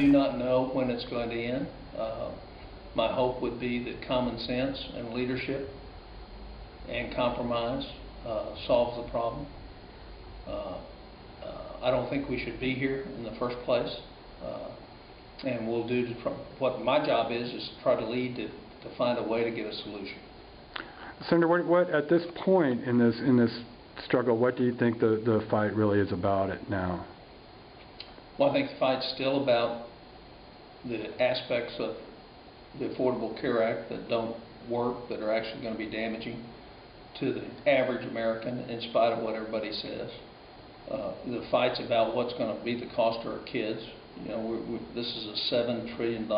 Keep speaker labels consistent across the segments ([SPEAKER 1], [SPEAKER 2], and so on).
[SPEAKER 1] do not know when it's going to end. My hope would be that common sense and leadership and compromise solves the problem. I don't think we should be here in the first place, and we'll do what my job is to try to lead to find a way to get a solution.
[SPEAKER 2] Senator, what at this point in this struggle, what do you think the fight really is about it now?
[SPEAKER 1] Well, I think the fight's still about the aspects of the Affordable Care Act that don't work, that are actually going to be damaging to the average American in spite of what everybody says. The fight's about what's going to be the cost to our kids. You know, this is a $7 trillion,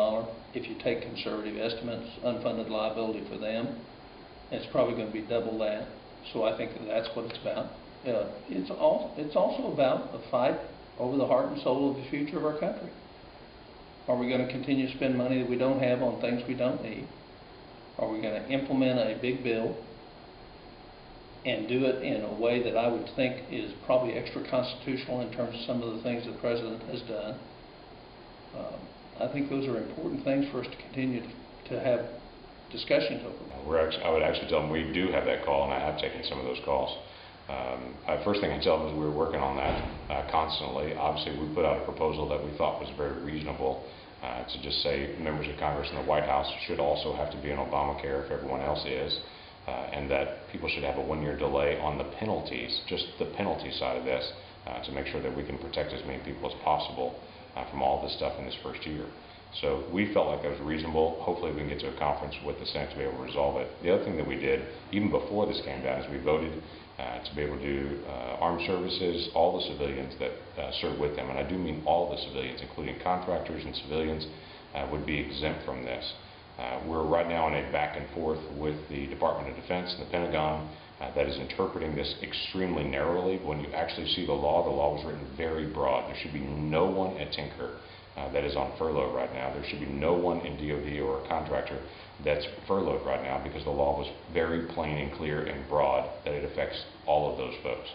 [SPEAKER 1] if you take conservative estimates, unfunded liability for them. It's probably going to be double that. So I think that's what it's about. It's also about the fight over the heart and soul of the future of our country. Are we going to continue to spend money that we don't have on things we don't need? Are we going to implement a big bill and do it in a way that I would think is probably extra constitutional in terms of some of the things the President has done? I think those are important things for us to continue to have discussions over.
[SPEAKER 3] I would actually tell them we do have that call, and I have taken some of those calls. First thing I tell them is we were working on that constantly. Obviously, we put out a proposal that we thought was very reasonable to just say members of Congress and the White House should also have to be in Obamacare if everyone else is, and that people should have a one-year delay on the penalties, just the penalty side of this, to make sure that we can protect as many people as possible from all this stuff in this first year. So we felt like that was reasonable. Hopefully we can get to a conference with the Senate to be able to resolve it. The other thing that we did, even before this came down, is we voted to be able to do armed services, all the civilians that serve with them, and I do mean all the civilians, including contractors and civilians, would be exempt from this. We're right now in a back and forth with the Department of Defense and the Pentagon that is interpreting this extremely narrowly. When you actually see the law was written very broad. There should be no one at Tinker that is on furlough right now. There should be no one in DOD or a contractor that's furloughed right now, because the law was very plain and clear and broad that it affects all of those folks,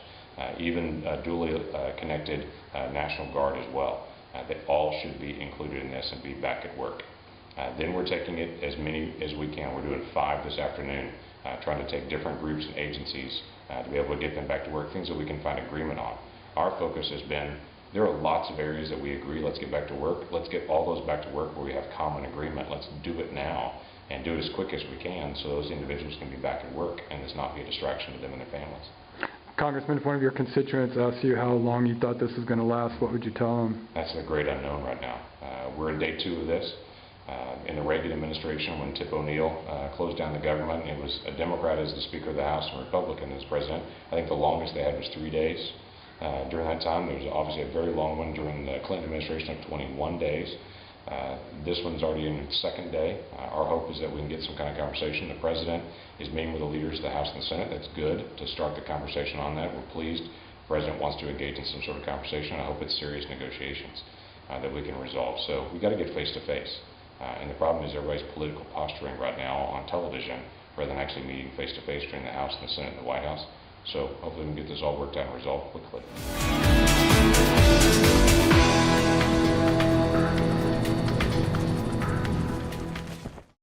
[SPEAKER 3] even duly connected National Guard as well. They all should be included in this and be back at work. Then we're taking it as many as we can. We're doing 5 this afternoon, trying to take different groups and agencies to be able to get them back to work, things that we can find agreement on. Our focus has been, there are lots of areas that we agree, let's get back to work. Let's get all those back to work where we have common agreement. Let's do it now and do it as quick as we can so those individuals can be back at work and this not be a distraction to them and their families.
[SPEAKER 2] Congressman, if one of your constituents asked you how long you thought this was going to last, what would you tell them?
[SPEAKER 3] That's a great unknown right now. We're in day 2 of this. In the Reagan administration, when Tip O'Neill closed down the government, it was a Democrat as the Speaker of the House and a Republican as President. I think the longest they had was 3 days. During that time, there was obviously a very long one during the Clinton administration of 21 days. This one's already in its 2nd day. Our hope is that we can get some kind of conversation. The President is meeting with the leaders of the House and the Senate. That's good to start the conversation on that. We're pleased the President wants to engage in some sort of conversation. I hope it's serious negotiations that we can resolve. So we've got to get face to face. And the problem is everybody's political posturing right now on television rather than actually meeting face to face during the House and the Senate and the White House. So hopefully we can get this all worked out and resolved quickly.